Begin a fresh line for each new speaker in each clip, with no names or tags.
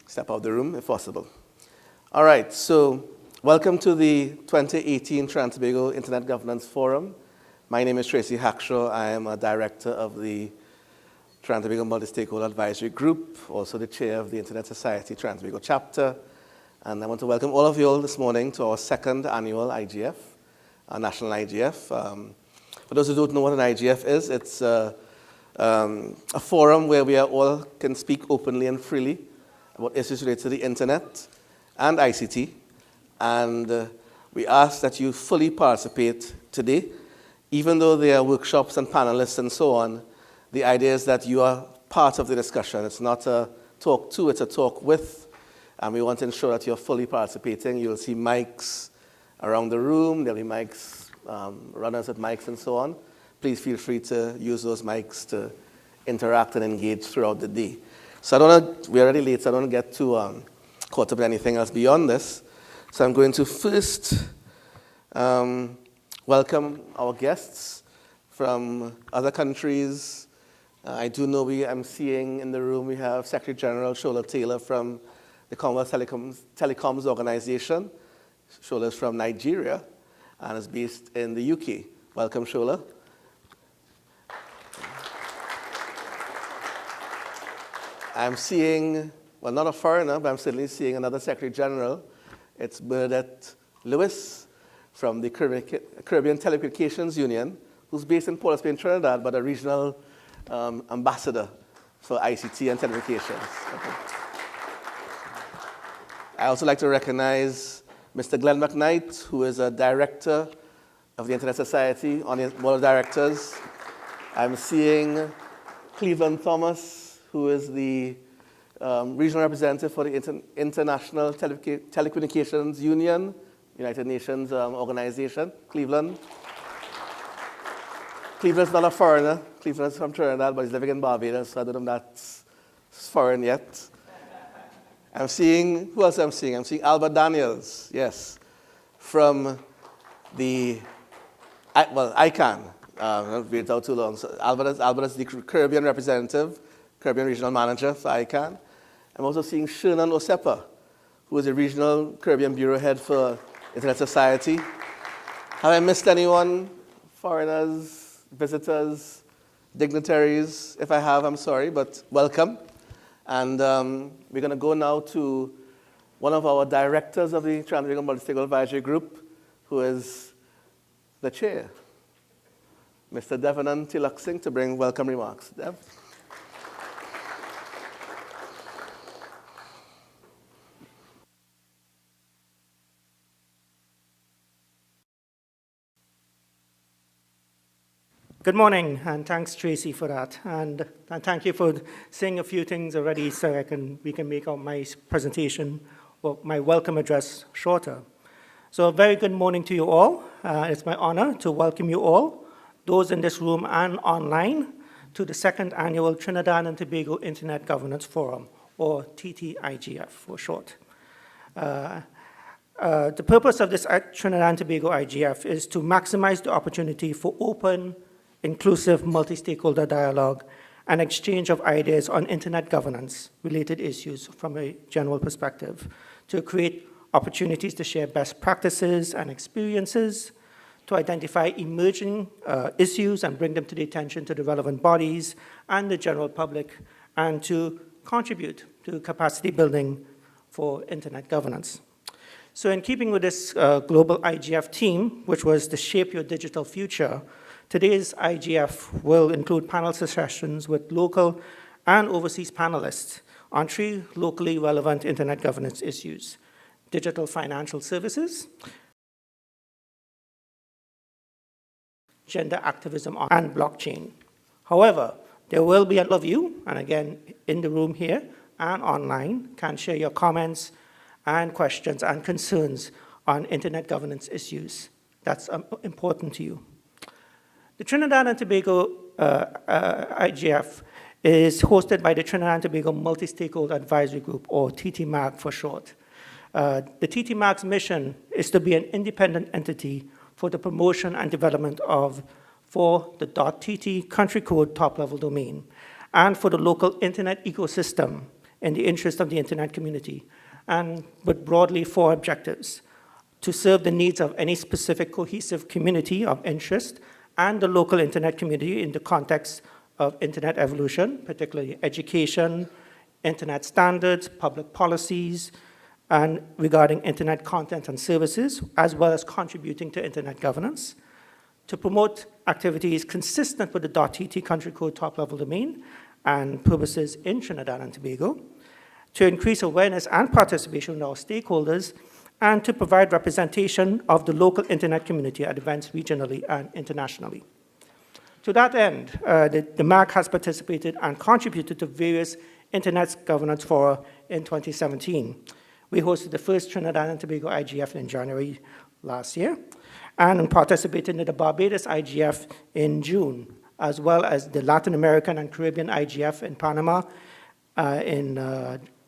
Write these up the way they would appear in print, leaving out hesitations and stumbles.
step out of the room if possible. All right, so welcome to the 2018 Trinidad and Tobago Internet Governance Forum. My name is Tracy Hackshaw. I am a director of the Trinidad and Tobago Multi-Stakeholder Advisory Group, also the chair of the Internet Society Trinidad and Tobago chapter. And I want to welcome all of you all this morning to our second annual IGF, our national IGF. For those who don't know what an IGF is, it's a forum where we all can speak openly and freely about issues related to the internet and ICT. And we ask that you fully participate today. Even though there are workshops and panelists and so on, the idea is that you are part of the discussion. It's not a talk to, it's a talk with. And we want to ensure that you're fully participating. You'll see mics around the room. There'll be mics, runners with mics and so on. Please feel free to use those mics to interact and engage throughout the day. So we're already late, so I don't want to get too caught up in anything else beyond this. So I'm going to first welcome our guests from other countries. I do know I'm seeing in the room we have Secretary General Shola Taylor from the Commonwealth Telecoms Organization. Shola is from Nigeria and is based in the UK. Welcome, Shola. I'm seeing, well, not a foreigner, but I'm certainly seeing another Secretary General. It's Bernadette Lewis from the Caribbean Telecommunications Union, who's based in Port of Spain, Trinidad, but a regional ambassador for ICT and telecommunications. Okay. I also like to recognize Mr. Glenn McKnight, who is a director of the Internet Society on the board of directors. I'm seeing Cleveland Thomas, who is the regional representative for the International Telecommunications Union, United Nations organization, Cleveland. Cleveland's not a foreigner. Cleveland's from Trinidad, but he's living in Barbados, so I don't know if that's foreign yet. I'm seeing, who else I'm seeing? I'm seeing Albert Daniels, yes, from the, ICANN. I'll wait out too long. So Albert is the Caribbean representative, Caribbean regional manager for ICANN. I'm also seeing Shernan Osepa, who is the regional Caribbean bureau head for Internet Society. Have I missed anyone? Foreigners, visitors, dignitaries? If I have, I'm sorry, but welcome. And we're going to go now to one of our directors of the Trinidad and Tobago Multi-Stakeholder Advisory Group, who is the chair, Mr. Devanand Tilak Singh, to bring welcome remarks. Dev?
Good morning, and thanks, Tracy, for that. And thank you for saying a few things already so we can make out my presentation or my welcome address shorter. So a very good morning to you all. It's my honor to welcome you all, those in this room and online, to the second annual Trinidad and Tobago Internet Governance Forum, or TTIGF for short. The purpose of this Trinidad and Tobago IGF is to maximize the opportunity for open, inclusive multi-stakeholder dialogue and exchange of ideas on internet governance related issues from a general perspective, to create opportunities to share best practices and experiences, to identify emerging issues and bring them to the attention to the relevant bodies and the general public, and to contribute to capacity building for internet governance. So in keeping with this global IGF theme, which was to shape your digital future, today's IGF will include panel sessions with local and overseas panelists on 3 locally relevant internet governance issues: digital financial services, gender activism, and blockchain. However, there will be all of you, and again, in the room here and online, can share your comments and questions and concerns on internet governance issues that's important to you. The Trinidad and Tobago IGF is hosted by the Trinidad and Tobago Multi-Stakeholder Advisory Group, or TTMAG for short. The TTMAG's mission is to be an independent entity for the promotion and development for the .tt country code top-level domain, and for the local internet ecosystem in the interest of the internet community, and with broadly 4 objectives: to serve the needs of any specific cohesive community of interest and the local internet community in the context of internet evolution, particularly education, internet standards, public policies, and regarding internet content and services, as well as contributing to internet governance; to promote activities consistent with the .tt country code top-level domain and purposes in Trinidad and Tobago; to increase awareness and participation with our stakeholders; and to provide representation of the local internet community at events regionally and internationally. To that end, the MAG has participated and contributed to various internet governance fora in 2017. We hosted the first Trinidad and Tobago IGF in January last year, and participated in the Barbados IGF in June, as well as the Latin American and Caribbean IGF in Panama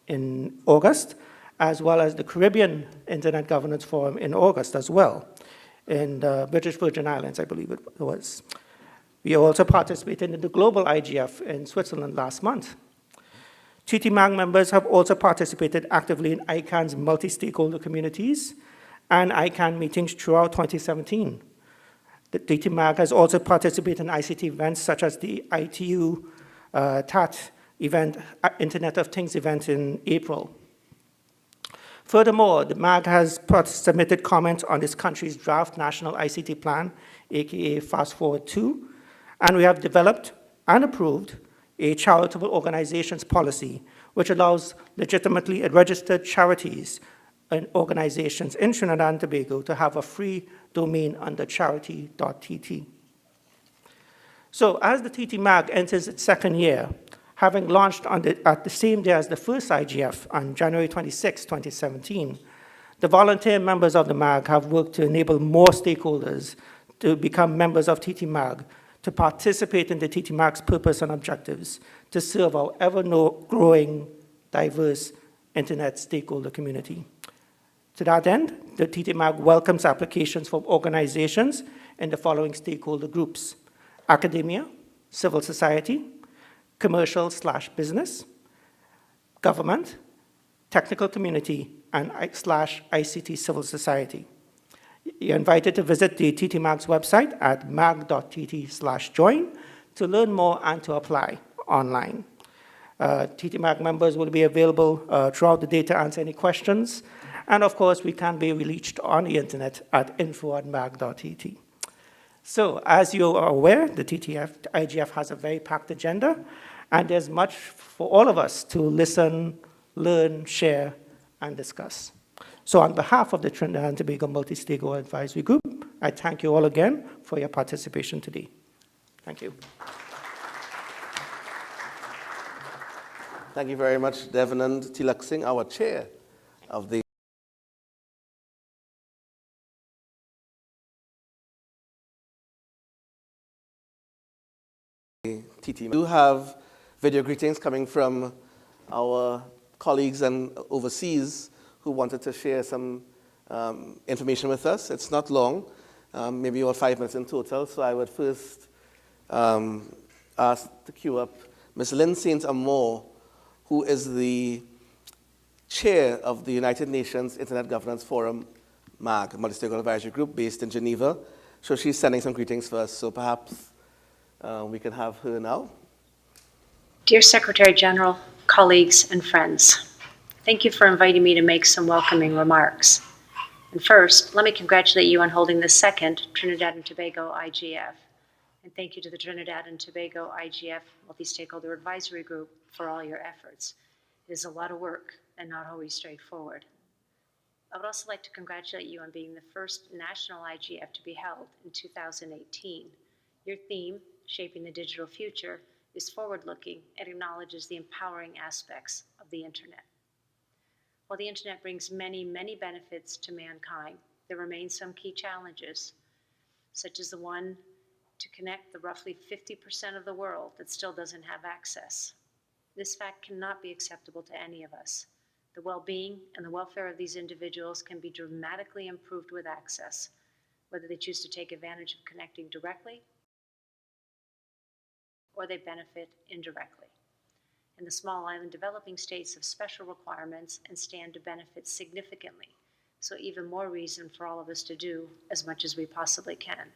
in August, as well as the Caribbean Internet Governance Forum in August as well, in the British Virgin Islands, I believe it was. We also participated in the Global IGF in Switzerland last month. TTMAG members have also participated actively in ICANN's multi-stakeholder communities and ICANN meetings throughout 2017. The TTMAG has also participated in ICT events such as the ITU TAT event, Internet of Things event in April. Furthermore, the MAG has submitted comments on this country's draft National ICT Plan, aka Fast Forward 2, and we have developed and approved a charitable organizations policy, which allows legitimately registered charities and organizations in Trinidad and Tobago to have a free domain under charity.tt. So as the TTMAG enters its 2nd year, having launched at the same day as the first IGF on January 26, 2017, the volunteer members of the MAG have worked to enable more stakeholders to become members of TTMAG, to participate in the TTMAG's purpose and objectives, to serve our ever-growing, diverse internet stakeholder community. To that end, the TTMAG welcomes applications from organizations in the following stakeholder groups: academia, civil society, commercial/business, government, technical community, and /ICT civil society. You're invited to visit the TTMAG's website at mag.tt/join to learn more and to apply online. TTMAG members will be available throughout the day to answer any questions. And of course, we can be reached on the internet at info@mag.tt. So as you are aware, the IGF has a very packed agenda, and there's much for all of us to listen, learn, share, and discuss. So on behalf of the Trinidad and Tobago Multi-Stakeholder Advisory Group, I thank you all again for your participation today. Thank you.
Thank you very much, Devanand Tilak Singh, our chair of the TT. We do have video greetings coming from our colleagues and overseas who wanted to share some information with us. It's not long, maybe about 5 minutes in total. So I would first ask to queue up Ms. Lynn St. Amour, who is the chair of the United Nations Internet Governance Forum, MAG, Multi-Stakeholder Advisory Group, based in Geneva. So she's sending some greetings for us. So perhaps we can have her now.
Dear Secretary General, colleagues, and friends, thank you for inviting me to make some welcoming remarks. And first, let me congratulate you on holding the 2nd Trinidad and Tobago IGF. And thank you to the Trinidad and Tobago IGF Multi-Stakeholder Advisory Group for all your efforts. It is a lot of work and not always straightforward. I would also like to congratulate you on being the first national IGF to be held in 2018. Your theme, Shaping the Digital Future, is forward-looking and acknowledges the empowering aspects of the internet. While the internet brings many, many benefits to mankind, there remain some key challenges, such as the one to connect the roughly 50% of the world that still doesn't have access. This fact cannot be acceptable to any of us. The well-being and the welfare of these individuals can be dramatically improved with access, whether they choose to take advantage of connecting directly or they benefit indirectly. and the small island developing states have special requirements and stand to benefit significantly. So even more reason for all of us to do as much as we possibly can.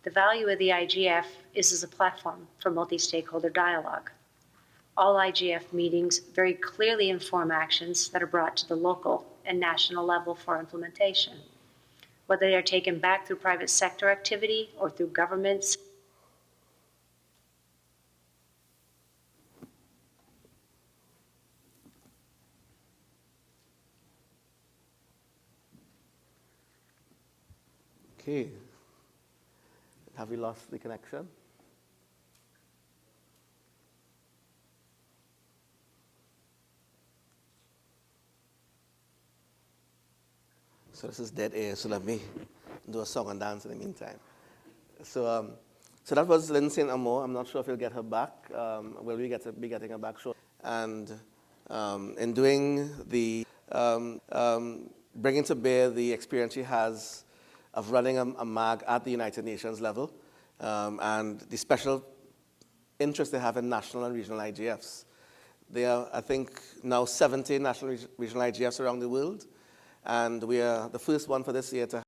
The value of the IGF is as a platform for multi-stakeholder dialogue. All IGF meetings very clearly inform actions that are brought to the local and national level for implementation, whether they are taken back through private sector activity or through governments.
Okay. Have we lost the connection? So this is dead air, so let me do a song and dance in the meantime. So that was Lynn St. Amour. I'm not sure if we'll get her back. Will we be getting her back shortly? And in doing the, bringing to bear the experience she has of running a MAG at the United Nations level, and the special interest they have in national and regional IGFs. There are, I think, now 70 national and regional IGFs around the world, and we are the first one for this year to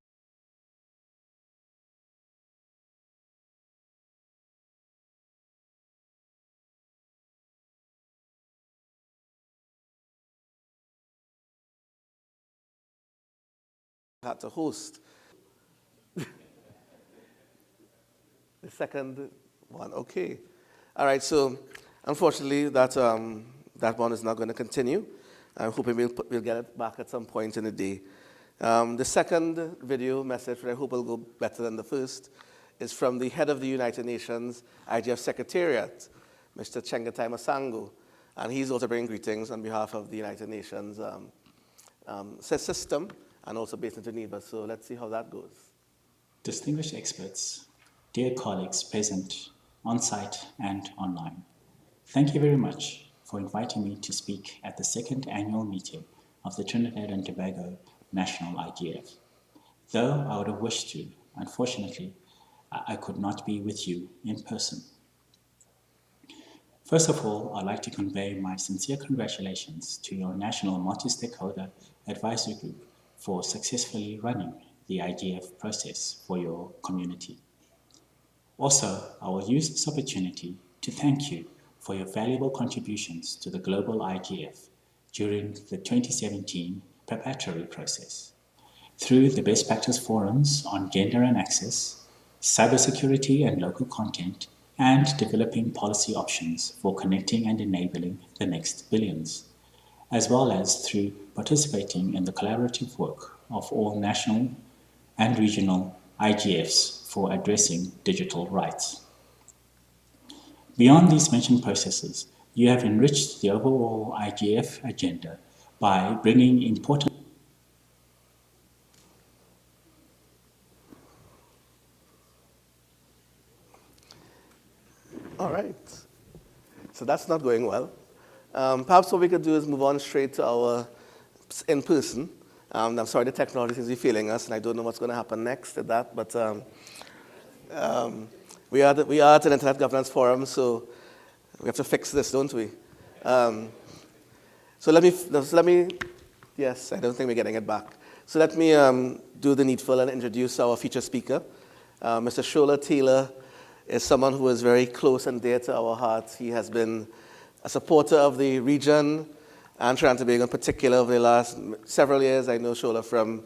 had to host. The second one, okay. All right, so unfortunately that one is not going to continue. I'm hoping we'll get it back at some point in the day. The second video message, which I hope will go better than the first, is from the head of the United Nations IGF Secretariat, Mr. Chengetai Masango, and he's also bringing greetings on behalf of the United Nations system, and also based in Geneva. So let's see how that goes.
Distinguished experts, dear colleagues present on-site and online, thank you very much for inviting me to speak at the second annual meeting of the Trinidad and Tobago National IGF. Though I would have wished to, unfortunately, I could not be with you in person. First of all, I'd like to convey my sincere congratulations to your National Multi-Stakeholder Advisory Group for successfully running the IGF process for your community. Also, I will use this opportunity to thank you for your valuable contributions to the global IGF during the 2017 preparatory process. Through the best practice forums on gender and access, cybersecurity and local content, and developing policy options for connecting and enabling the next billions, as well as through participating in the collaborative work of all national and regional IGFs for addressing digital rights. Beyond these mentioned processes, you have enriched the overall IGF agenda by bringing important.
All right. So that's not going well. Perhaps what we could do is move on straight to our in-person. I'm sorry the technology seems to be failing us, and I don't know what's going to happen next at that, but we are at an Internet Governance Forum, so we have to fix this, don't we? So let me, yes, I don't think we're getting it back. So let me do the needful and introduce our featured speaker. Mr. Shola Taylor is someone who is very close and dear to our hearts. He has been a supporter of the region and Trinidad and Tobago in particular over the last several years. I know Shola from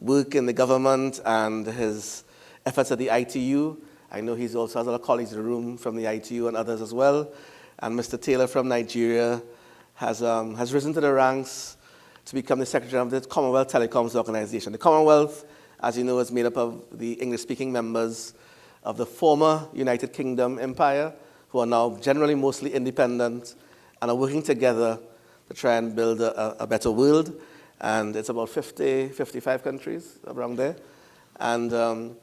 work in the government and his efforts at the ITU. I know he also has other colleagues in the room from the ITU and others as well. And Mr. Taylor from Nigeria has risen to the ranks to become the Secretary of the Commonwealth Telecoms Organization. The Commonwealth, as you know, is made up of the English-speaking members of the former United Kingdom Empire, who are now generally mostly independent and are working together to try and build a better world. And it's about 50, 55 countries around there. And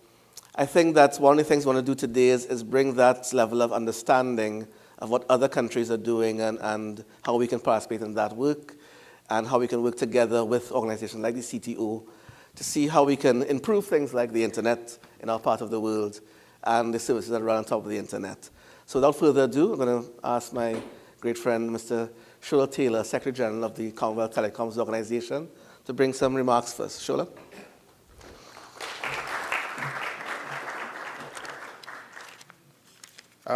I think that's one of the things we want to do today is bring that level of understanding of what other countries are doing and how we can participate in that work and how we can work together with organizations like the CTO to see how we can improve things like the internet in our part of the world and the services that run on top of the internet. So without further ado, I'm going to ask my great friend, Mr. Shola Taylor, Secretary General of the Commonwealth Telecoms Organization, to bring some remarks first. Shola?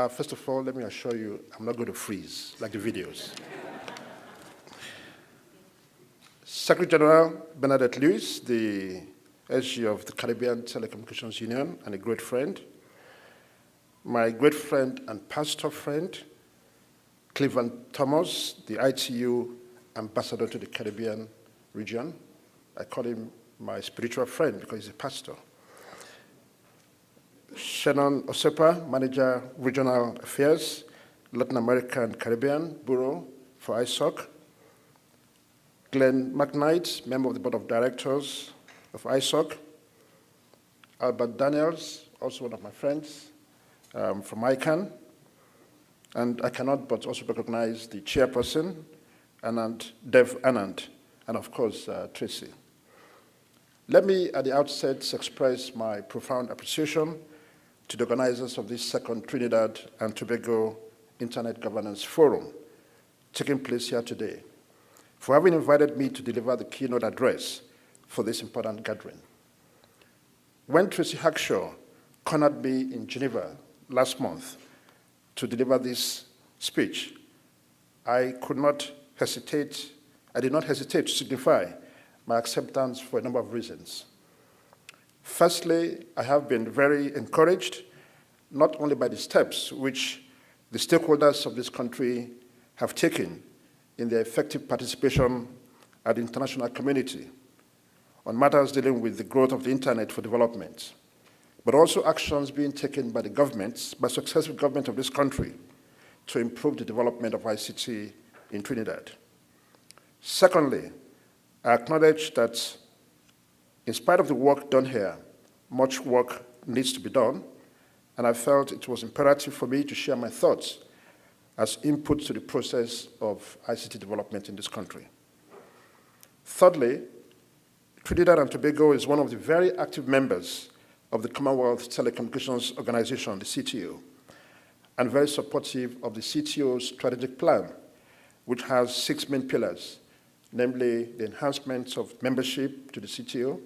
First of all, let me assure you, I'm not going to freeze like the videos. Secretary General Bernadette Lewis, the SG of the Caribbean Telecommunications Union, and a great friend. My great friend and pastor friend, Cleveland Thomas, the ITU ambassador to the Caribbean region. I call him my spiritual friend because he's a pastor. Shannon Osepa, Manager, Regional Affairs, Latin America and Caribbean Bureau for ISOC. Glenn McKnight, Member of the Board of Directors of ISOC. Albert Daniels, also one of my friends from ICANN. And I cannot but also recognize the chairperson, Dev Anand, and of course, Tracy. Let me, at the outset, express my profound appreciation to the organizers of this second Trinidad and Tobago Internet Governance Forum, taking place here today, for having invited me to deliver the keynote address for this important gathering. When Tracy Hackshaw cornered me in Geneva last month to deliver this speech, I did not hesitate to signify my acceptance for a number of reasons. Firstly, I have been very encouraged, not only by the steps which the stakeholders of this country have taken in their effective participation at the international community on matters dealing with the growth of the internet for development, but also actions being taken by the governments, by successive government of this country, to improve the development of ICT in Trinidad. Secondly, I acknowledge that in spite of the work done here, much work needs to be done, and I felt it was imperative for me to share my thoughts as input to the process of ICT development in this country. Thirdly, Trinidad and Tobago is one of the very active members of the Commonwealth Telecommunications Organization, the CTO, and very supportive of the CTO's strategic plan, which has 6 main pillars, namely the enhancement of membership to the CTO,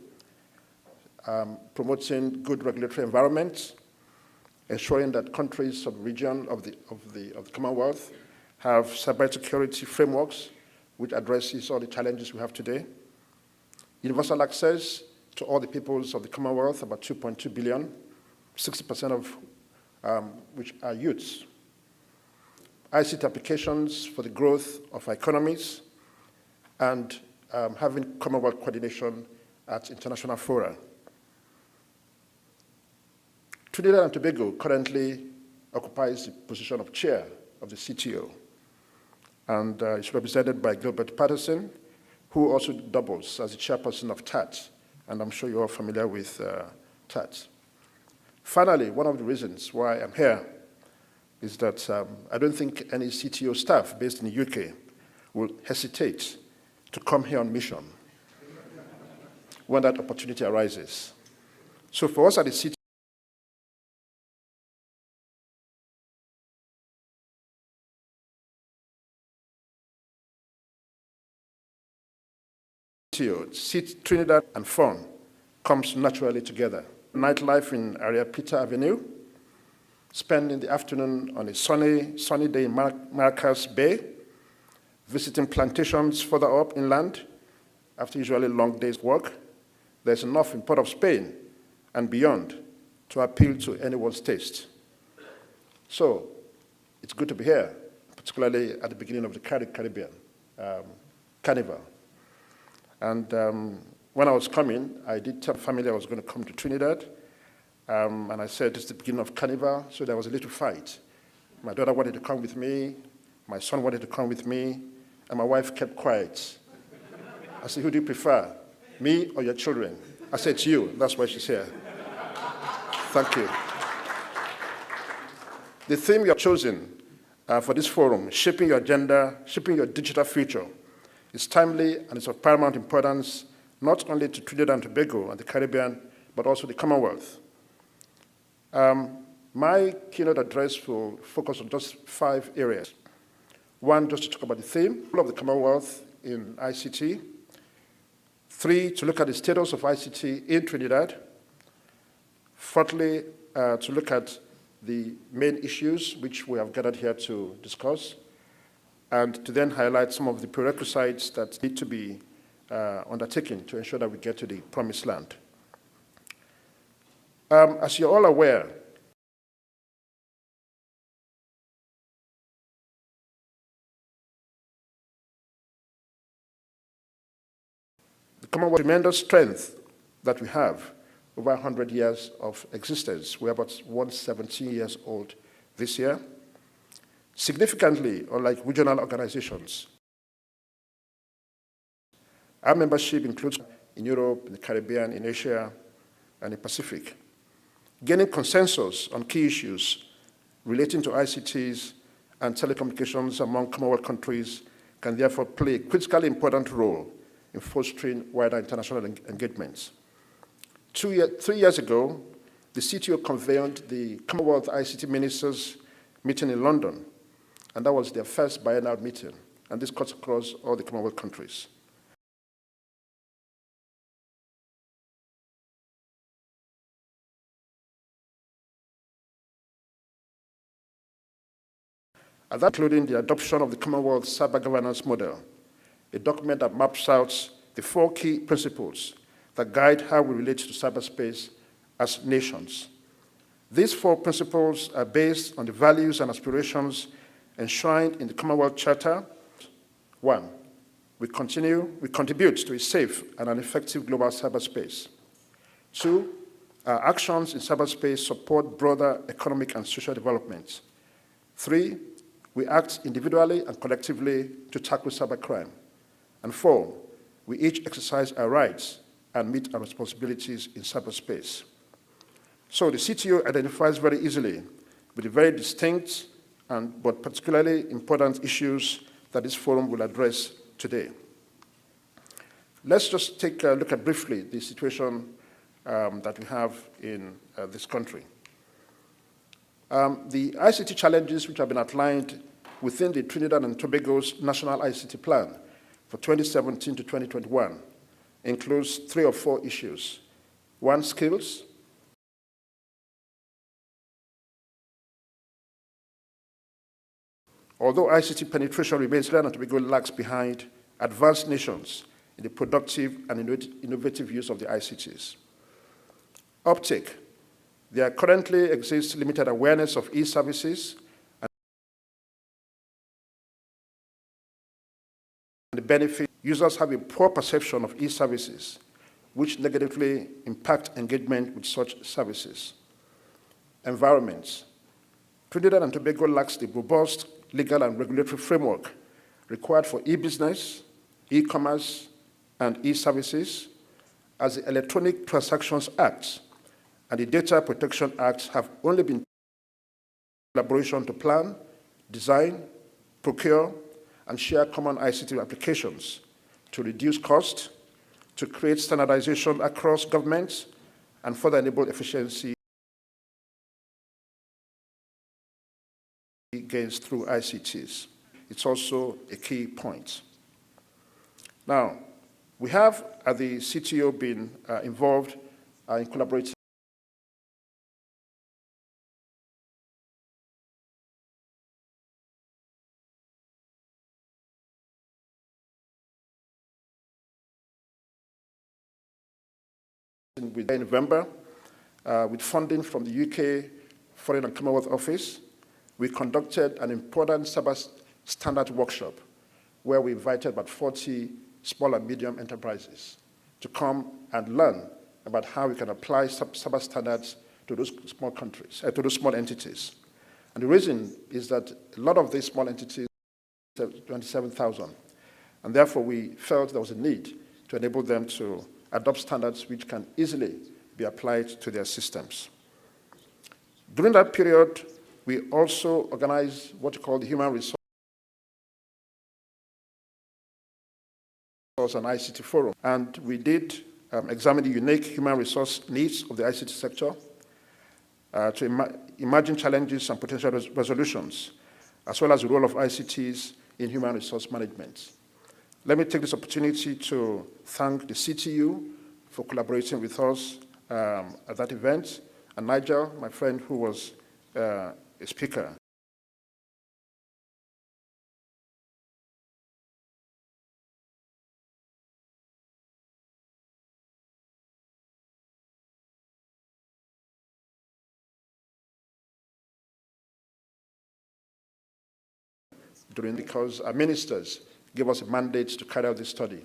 promoting good regulatory environments, ensuring that countries of the region of the Commonwealth have cybersecurity frameworks which addresses all the challenges we have today, universal access to all the peoples of the Commonwealth, about 2.2 billion, 60% of which are youths, ICT applications for the growth of our economies, and having Commonwealth coordination at international fora. Trinidad and Tobago currently occupies the position of chair of the CTO, and is represented by Gilbert Patterson, who also doubles as the chairperson of TAT, and I'm sure you're all familiar with TAT. Finally, one of the reasons why I'm here is that I don't think any CTO staff based in the UK will hesitate to come here on mission when that opportunity arises. So for us at the CTO, Trinidad and fun comes naturally together. Nightlife in Area Peter Avenue, spending the afternoon on a sunny day in Maracas Bay, visiting plantations further up inland after usually long days' work. There's enough in Port of Spain and beyond to appeal to anyone's taste. So it's good to be here, particularly at the beginning of the Caribbean Carnival. And when I was coming, I did tell family I was going to come to Trinidad, and I said it's the beginning of Carnival, so there was a little fight. My daughter wanted to come with me, my son wanted to come with me, and my wife kept quiet. I said, who do you prefer, me or your children? I said, it's you. That's why she's here. Thank you. The theme you have chosen for this forum, Shaping Your Agenda, Shaping Your Digital Future, is timely and is of paramount importance not only to Trinidad and Tobago and the Caribbean, but also the Commonwealth. My keynote address will focus on just 5 areas. 1, just to talk about the theme of the Commonwealth in ICT. 3, to look at the status of ICT in Trinidad. 4thly, to look at the main issues which we have gathered here to discuss, and to then highlight some of the prerequisites that need to be undertaken to ensure that we get to the promised land. As you're all aware, the Commonwealth tremendous strength that we have over 100 years of existence. We're about 117 years old this year. Significantly, unlike regional organizations, our membership includes in Europe, in the Caribbean, in Asia, and the Pacific. Gaining consensus on key issues relating to ICTs and telecommunications among Commonwealth countries can therefore play a critically important role in fostering wider international engagements. 3 years ago, the CTO convened the Commonwealth ICT Ministers meeting in London, and that was their first biennial meeting, and this cuts across all the Commonwealth countries. And that including the adoption of the Commonwealth Cyber Governance Model, a document that maps out the 4 key principles that guide how we relate to cyberspace as nations. These 4 principles are based on the values and aspirations enshrined in the Commonwealth Charter. 1, we contribute to a safe and an effective global cyberspace. 2, our actions in cyberspace support broader economic and social development. 3, we act individually and collectively to tackle cybercrime. And 4, we each exercise our rights and meet our responsibilities in cyberspace. So the CTO identifies very easily with the very distinct but particularly important issues that this forum will address today. Let's just take a look at briefly the situation that we have in this country. The ICT challenges which have been outlined within the Trinidad and Tobago's National ICT Plan for 2017 to 2021 includes 3 or 4 issues. 1, skills. Although ICT penetration remains Trinidad and Tobago lags behind advanced nations in the productive and innovative use of the ICTs. Uptake. There currently exists limited awareness of e-services and the benefit. Users have a poor perception of e-services, which negatively impact engagement with such services. Environment. Trinidad and Tobago lacks the robust legal and regulatory framework required for e-business, e-commerce, and e-services, as the Electronic Transactions Act and the Data Protection Act have only been collaboration to plan, design, procure, and share common ICT applications to reduce cost, to create standardization across governments, and further enable efficiency gains through ICTs. It's also a key point. Now, we have at the CTO been involved in collaborating in November with funding from the UK Foreign and Commonwealth Office. We conducted an important cyber standard workshop where we invited about 40 small and medium enterprises to come and learn about how we can apply cyber standards to those small countries, to those small entities. And the reason is that a lot of these small entities, 27,000, and therefore we felt there was a need to enable them to adopt standards which can easily be applied to their systems. During that period, we also organized what we call the Human Resource and ICT Forum. And we did examine the unique human resource needs of the ICT sector to imagine challenges and potential resolutions, as well as the role of ICTs in human resource management. Let me take this opportunity to thank the CTU for collaborating with us at that event, and Nigel, my friend, who was a speaker. Because our ministers gave us a mandate to carry out this study.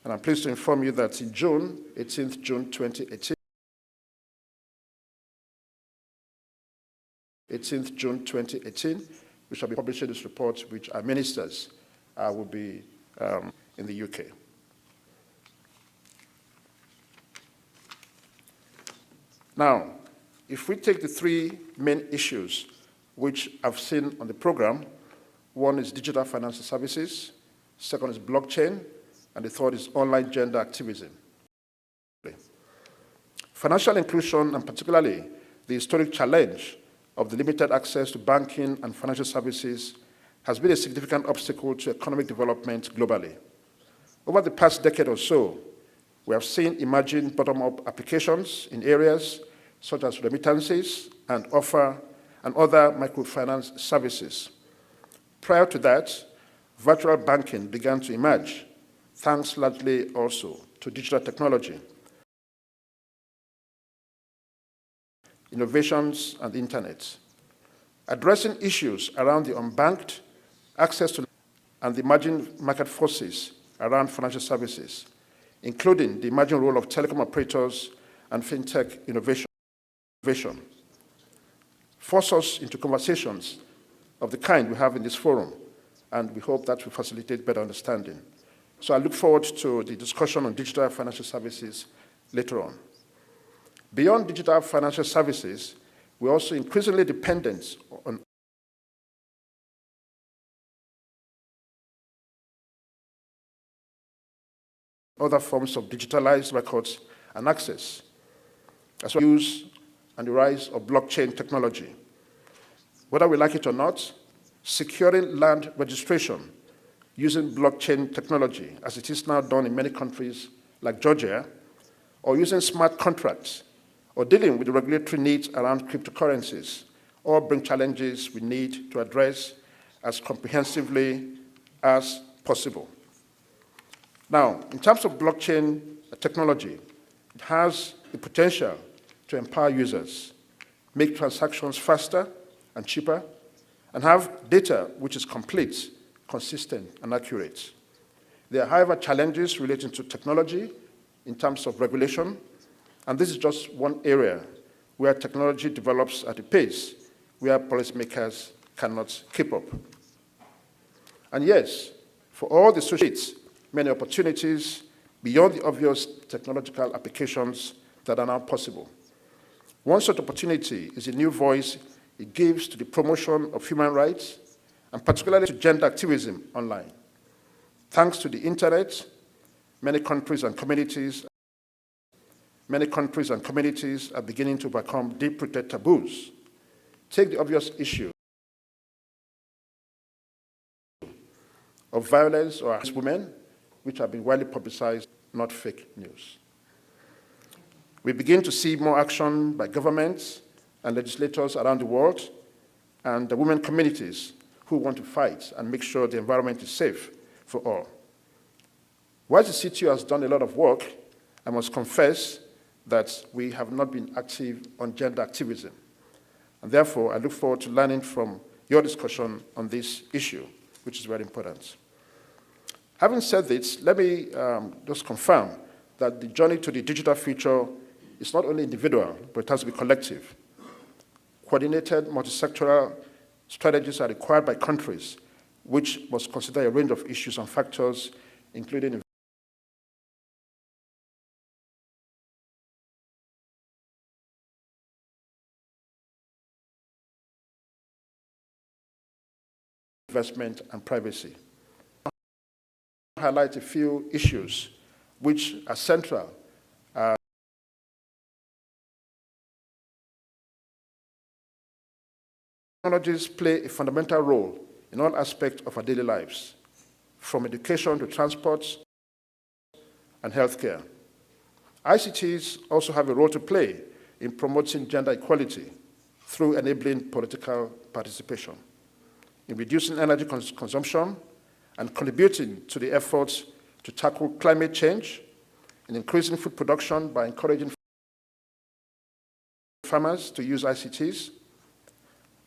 And I'm pleased to inform you that in June, 18th June 2018, 18th June 2018, we shall be publishing this report, which our ministers will be in the UK. Now, if we take the three main issues which I've seen on the program, one is digital financial services, second is blockchain, and the third is online gender activism. Financial inclusion, and particularly the historic challenge of the limited access to banking and financial services, has been a significant obstacle to economic development globally. Over the past decade or so, we have seen emerging bottom-up applications in areas such as remittances and other microfinance services. Prior to that, virtual banking began to emerge, thanks largely also to digital technology, innovations, and the internet. Addressing issues around the unbanked, access to and the emerging market forces around financial services, including the emerging role of telecom operators and fintech innovation, force us into conversations of the kind we have in this forum, and we hope that will facilitate better understanding. So I look forward to the discussion on digital financial services later on. Beyond digital financial services, we're also increasingly dependent on other forms of digitalized records and access, as well as use and the rise of blockchain technology. Whether we like it or not, securing land registration using blockchain technology, as it is now done in many countries like Georgia, or using smart contracts, or dealing with the regulatory needs around cryptocurrencies, all bring challenges we need to address as comprehensively as possible. Now, in terms of blockchain technology, it has the potential to empower users, make transactions faster and cheaper, and have data which is complete, consistent, and accurate. There are, however, challenges relating to technology in terms of regulation, and this is just one area where technology develops at a pace where policymakers cannot keep up. And yes, for all the associates, many opportunities beyond the obvious technological applications that are now possible. One such opportunity is a new voice it gives to the promotion of human rights, and particularly to gender activism online. Thanks to the internet, many countries and communities are beginning to overcome deep-rooted taboos. Take the obvious issue of violence or against women, which have been widely publicized, not fake news. We begin to see more action by governments and legislators around the world, and the women communities who want to fight and make sure the environment is safe for all. While the CTU has done a lot of work, I must confess that we have not been active on gender activism. And therefore, I look forward to learning from your discussion on this issue, which is very important. Having said this, let me just confirm that the journey to the digital future is not only individual, but it has to be collective. Coordinated multi-sectoral strategies are required by countries, which must consider a range of issues and factors, including investment and privacy. I'll highlight a few issues which are central. Technologies play a fundamental role in all aspects of our daily lives, from education to transport and healthcare. ICTs also have a role to play in promoting gender equality through enabling political participation, in reducing energy consumption, and contributing to the efforts to tackle climate change, in increasing food production by encouraging farmers to use ICTs,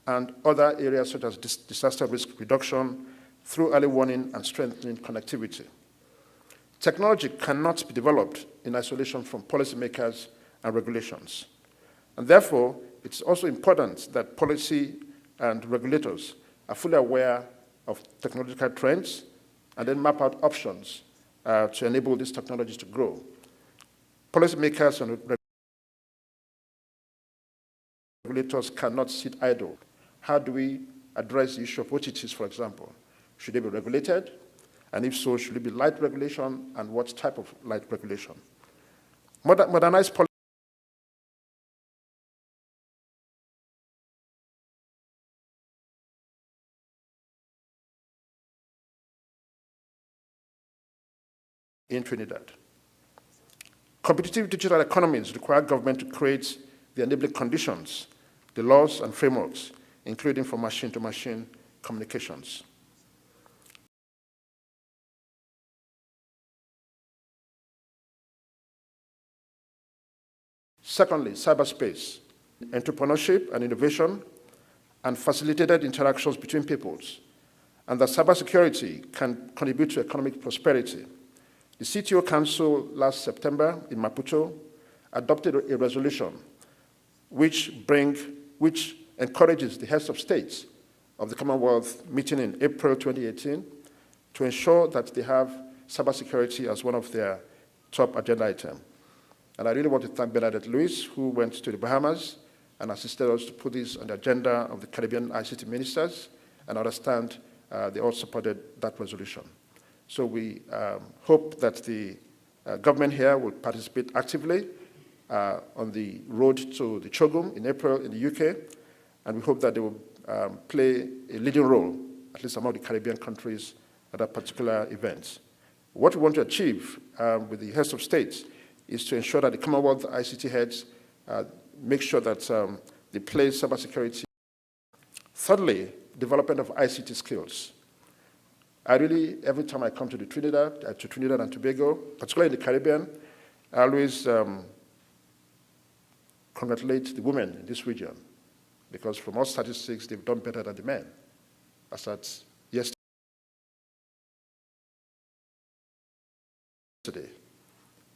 and other areas such as disaster risk reduction through early warning and strengthening connectivity. Technology cannot be developed in isolation from policymakers and regulations. And therefore, it's also important that policy and regulators are fully aware of technological trends and then map out options to enable these technologies to grow. Policymakers and regulators cannot sit idle. How do we address the issue of OTTs, for example? Should they be regulated? And if so, should it be light regulation, and what type of light regulation? Modernized policy in Trinidad. Competitive digital economies require government to create the enabling conditions, the laws and frameworks, including for machine-to-machine communications. Secondly, cyberspace, entrepreneurship and innovation, and facilitated interactions between peoples, and that cybersecurity can contribute to economic prosperity. The CTO Council last September in Maputo adopted a resolution which encourages the heads of states of the Commonwealth meeting in April 2018 to ensure that they have cybersecurity as one of their top agenda items. And I really want to thank Bernadette Lewis, who went to the Bahamas and assisted us to put this on the agenda of the Caribbean ICT ministers, and I understand they all supported that resolution. So we hope that the government here will participate actively on the road to the CHOGM in April in the UK, and we hope that they will play a leading role, at least among the Caribbean countries, at that particular event. What we want to achieve with the heads of states is to ensure that the Commonwealth ICT heads make sure that they place cybersecurity. Thirdly, development of ICT skills. I really, every time I come to Trinidad and Tobago, particularly in the Caribbean, I always congratulate the women in this region, because from all statistics, they've done better than the men, as at yesterday.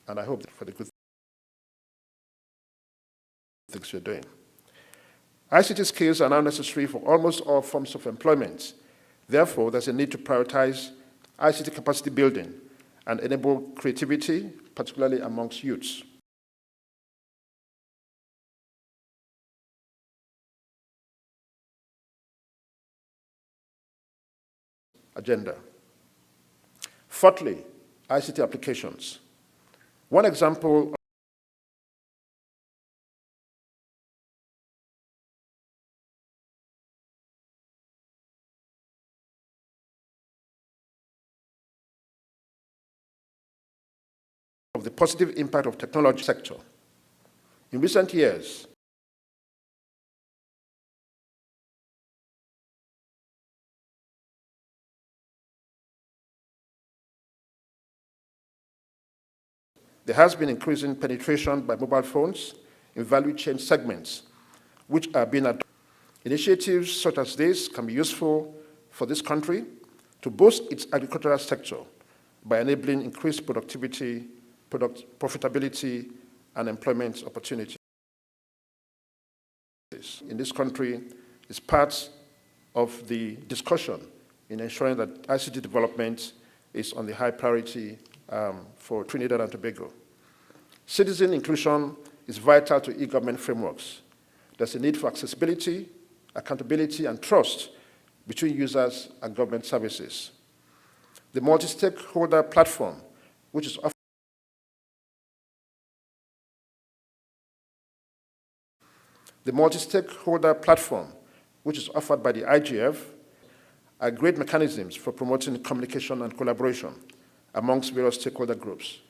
And I hope for the good things you're doing. ICT skills are now necessary for almost all forms of employment. Therefore, there's a need to prioritize ICT capacity building and enable creativity, particularly amongst youths. Agenda. Fourthly, ICT applications. One example of the positive impact of technology sector. In recent years, there has been increasing penetration by mobile phones in value chain segments, which are being adopted. Initiatives such as this can be useful for this country to boost its agricultural sector by enabling increased productivity, profitability, and employment opportunities. In this country is part of the discussion in ensuring that ICT development is on the high priority for Trinidad and Tobago. Citizen inclusion is vital to e-government frameworks. There's a need for accessibility, accountability, and trust between users and government services. The multi-stakeholder platform, which is offered by the IGF, are great mechanisms for promoting communication and collaboration amongst various stakeholder groups.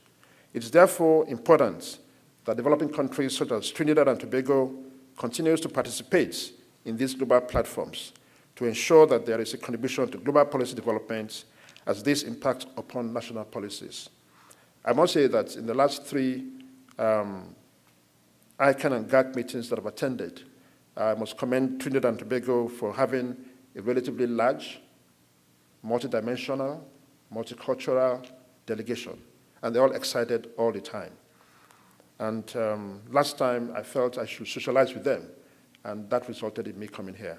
It's therefore important that developing countries such as Trinidad and Tobago continues to participate in these global platforms to ensure that there is a contribution to global policy development as this impacts upon national policies. I must say that in the last 3 ICANN and GAC meetings that I've attended, I must commend Trinidad and Tobago for having a relatively large, multidimensional, multicultural delegation, and they're all excited all the time. And last time I felt I should socialize with them, and that resulted in me coming here.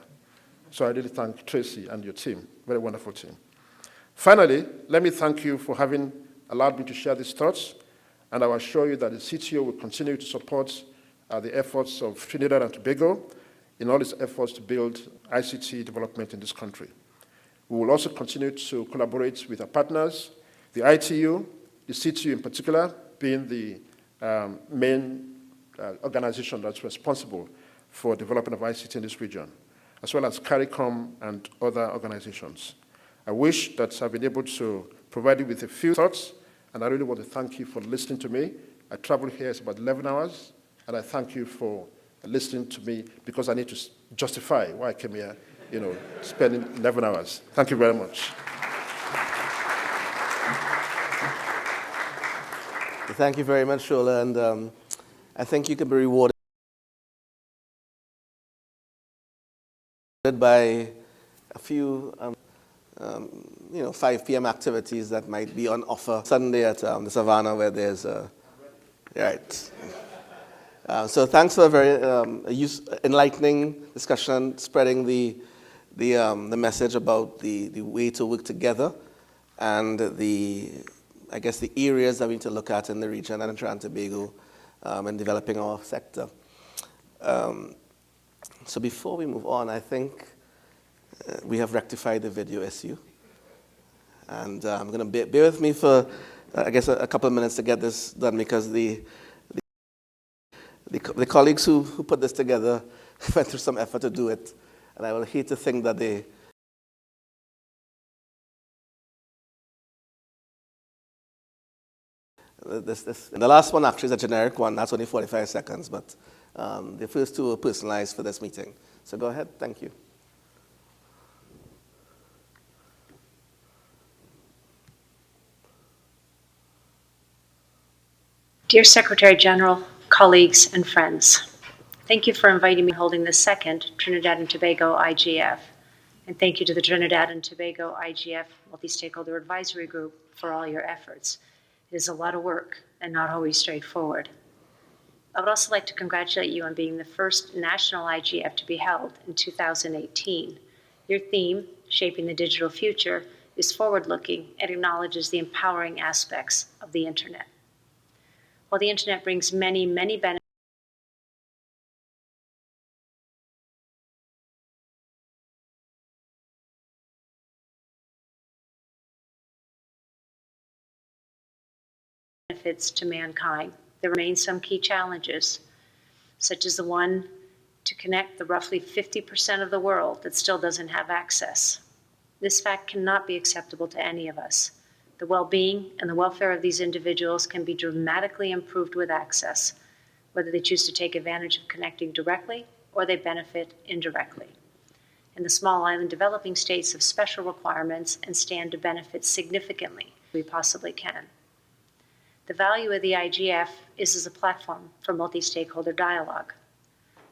So I really thank Tracy and your team, very wonderful team. Finally, let me thank you for having allowed me to share these thoughts, and I will assure you that the CTO will continue to support the efforts of Trinidad and Tobago in all its efforts to build ICT development in this country. We will also continue to collaborate with our partners, the ITU, the CTU in particular, being the main organization that's responsible for development of ICT in this region, as well as CARICOM and other organizations. I wish that I've been able to provide you with a few thoughts, and I really want to thank you for listening to me. I traveled here, it's about 11 hours, and I thank you for listening to me because I need to justify why I came here, spending 11 hours. Thank you very much.
Thank you very much, Shola, and I think you can be rewarded by a few 5 p.m. activities that might be on offer Sunday at the Savannah, where there's right. So thanks for a very enlightening discussion, spreading the message about the way to work together and the areas that we need to look at in the region and in Trinidad and Tobago in developing our sector. So before we move on, I think we have rectified the video issue. And I'm going to bear with me for, a couple of minutes to get this done because the colleagues who put this together went through some effort to do it. And I will hate to think that they the last one actually is a generic one. That's only 45 seconds, but the first 2 were personalized for this meeting. So go ahead. Thank you.
Dear Secretary General, colleagues, and friends, thank you for inviting me holding the 2nd Trinidad and Tobago IGF. And thank you to the Trinidad and Tobago IGF Multi-Stakeholder Advisory Group for all your efforts. It is a lot of work and not always straightforward. I would also like to congratulate you on being the first national IGF to be held in 2018. Your theme, Shaping the Digital Future, is forward-looking and acknowledges the empowering aspects of the Internet. While the Internet brings many, many benefits to mankind, there remain some key challenges, such as the one to connect the roughly 50% of the world that still doesn't have access. This fact cannot be acceptable to any of us. The well-being and the welfare of these individuals can be dramatically improved with access, whether they choose to take advantage of connecting directly or they benefit indirectly. And the small island developing states have special requirements and stand to benefit significantly if we possibly can. The value of the IGF is as a platform for multi-stakeholder dialogue.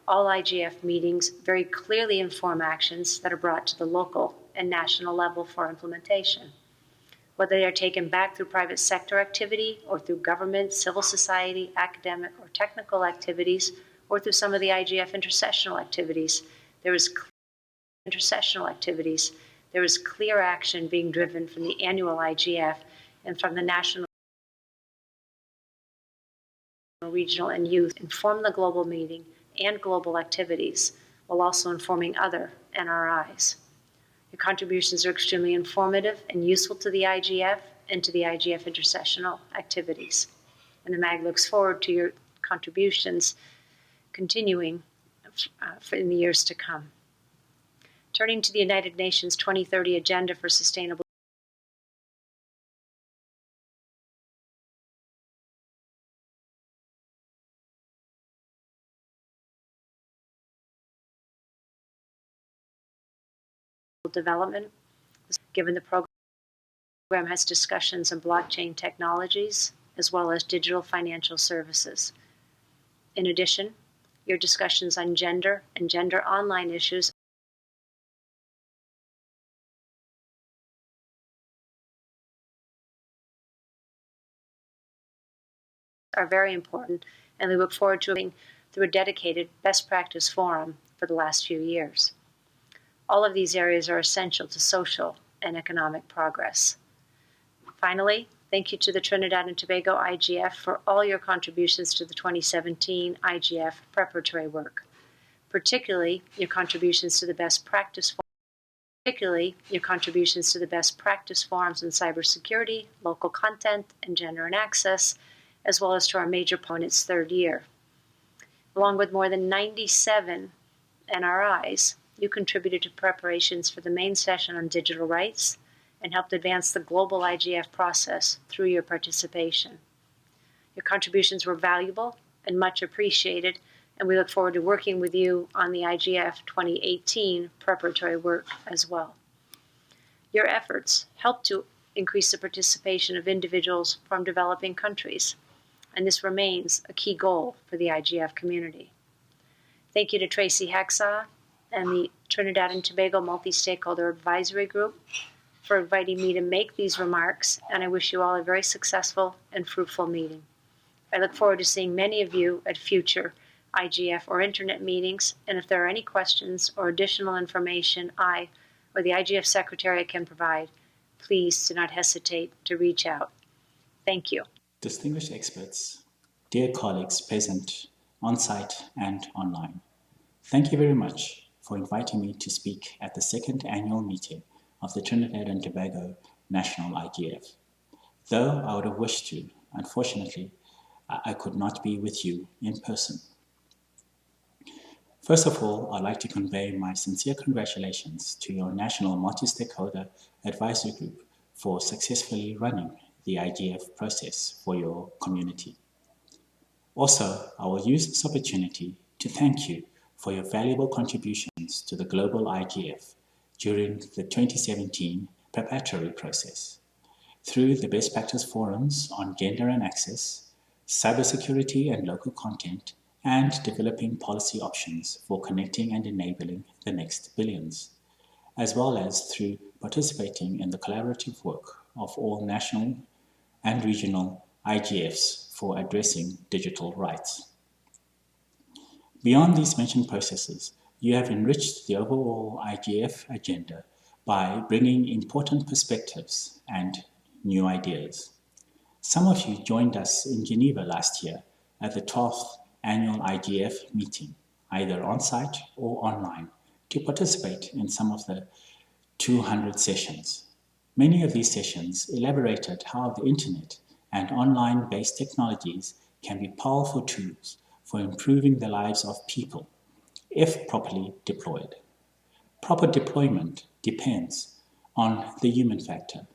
All IGF meetings very clearly inform actions that are brought to the local and national level for implementation. Whether they are taken back through private sector activity or through government, civil society, academic, or technical activities, or through some of the IGF intersessional activities, there is clear action being driven from the annual IGF and from the national, regional, and youth inform the global meeting and global activities while also informing other NRIs. Your contributions are extremely informative and useful to the IGF and to the IGF intersessional activities. And the MAG looks forward to your contributions continuing in the years to come. Turning to the United Nations 2030 Agenda for Sustainable Development, given the program has discussions on blockchain technologies as well as digital financial services. In addition, your discussions on gender and gender online issues are very important, and we look forward to moving through a dedicated best practice forum for the last few years. All of these areas are essential to social and economic progress. Finally, thank you to the Trinidad and Tobago IGF for all your contributions to the 2017 IGF preparatory work, particularly your contributions to the best practice forums in cybersecurity, local content, and gender and access, as well as to our major opponent's third year. Along with more than 97 NRIs, you contributed to preparations for the main session on digital rights and helped advance the global IGF process through your participation. Your contributions were valuable and much appreciated, and we look forward to working with you on the IGF 2018 preparatory work as well. Your efforts helped to increase the participation of individuals from developing countries, and this remains a key goal for the IGF community. Thank you to Tracy Hacksaw and the Trinidad and Tobago Multi-Stakeholder Advisory Group for inviting me to make these remarks, and I wish you all a very successful and fruitful meeting. I look forward to seeing many of you at future IGF or internet meetings, and if there are any questions or additional information I or the IGF Secretariat can provide, please do not hesitate to reach out. Thank you.
Distinguished experts, dear colleagues present on-site and online, thank you very much for inviting me to speak at the second annual meeting of the Trinidad and Tobago National IGF. Though I would have wished to, unfortunately, I could not be with you in person. First of all, I'd like to convey my sincere congratulations to your National Multi-Stakeholder Advisory Group for successfully running the IGF process for your community. Also, I will use this opportunity to thank you for your valuable contributions to the global IGF during the 2017 preparatory process. Through the best practice forums on gender and access, cybersecurity and local content, and developing policy options for connecting and enabling the next billions, as well as through participating in the collaborative work of all national and regional IGFs for addressing digital rights. Beyond these mentioned processes, you have enriched the overall IGF agenda by bringing important perspectives and new ideas. Some of you joined us in Geneva last year at the 12th annual IGF meeting, either on-site or online, to participate in some of the 200 sessions. Many of these sessions elaborated how the internet and online-based technologies can be powerful tools for improving the lives of people if properly deployed. Proper deployment depends on the human factor.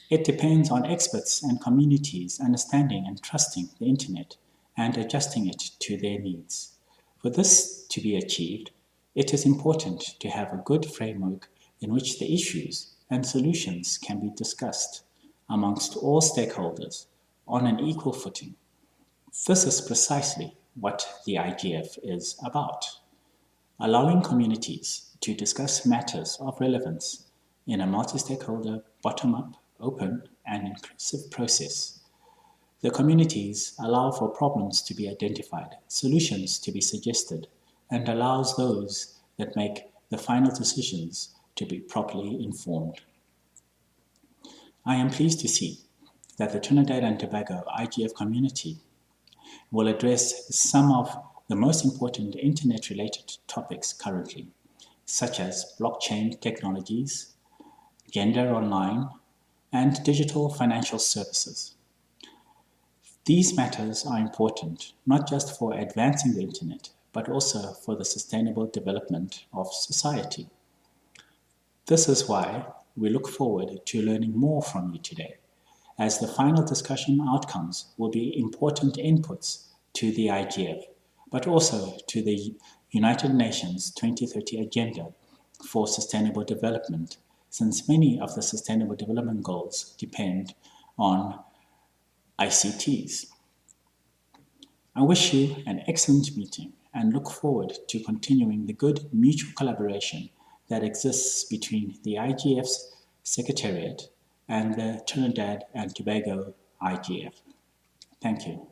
It depends on experts and communities understanding and trusting the internet and adjusting it to their needs. For this to be achieved, it is important to have a good framework in which the issues and solutions can be discussed amongst all stakeholders on an equal footing. This is precisely what the IGF is about, allowing communities to discuss matters of relevance in a multi-stakeholder, bottom-up, open, and inclusive process. The communities allow for problems to be identified, solutions to be suggested, and allows those that make the final decisions to be properly informed. I am pleased to see that the Trinidad and Tobago IGF community will address some of the most important internet-related topics currently, such as blockchain technologies, gender online, and digital financial services. These matters are important not just for advancing the internet, but also for the sustainable development of society. This is why we look forward to learning more from you today, as the final discussion outcomes will be important inputs to the IGF, but also to the United Nations 2030 Agenda for Sustainable Development, since many of the Sustainable Development Goals depend on ICTs. I wish you an excellent meeting and look forward to continuing the good mutual collaboration that exists between the IGF's Secretariat and the Trinidad and Tobago IGF. Thank you.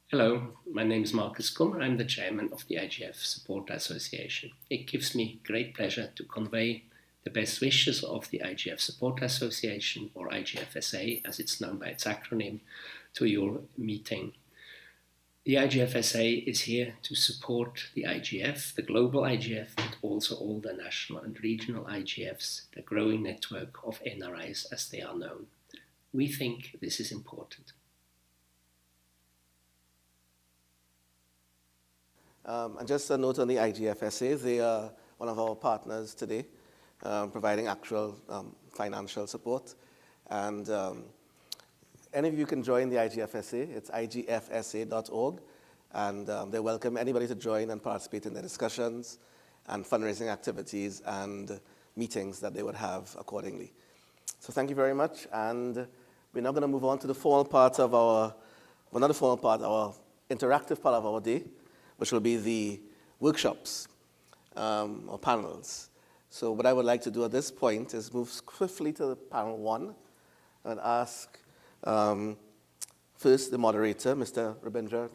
Hello, my name is Marcus Kummer. I'm the chairman of the IGF Support Association. It gives me great pleasure to convey the best wishes of the IGF Support Association, or IGFSA as it's known by its acronym, to your meeting. The IGFSA is here to support the IGF, the global IGF, but also all the national and regional IGFs, the growing network of NRIs as they are known. We think this is important.
And just a note on the IGFSA, they are one of our partners today, providing actual financial support. And any of you can join the IGFSA. It's igfsa.org. And they welcome anybody to join and participate in their discussions and fundraising activities and meetings that they would have accordingly. So thank you very much. And we're now going to move on to the formal part of our, well, not the formal part, our interactive part of our day, which will be the workshops or panels. So what I would like to do at this point is move swiftly to panel 1 and ask first the moderator, Mr. Rabindra.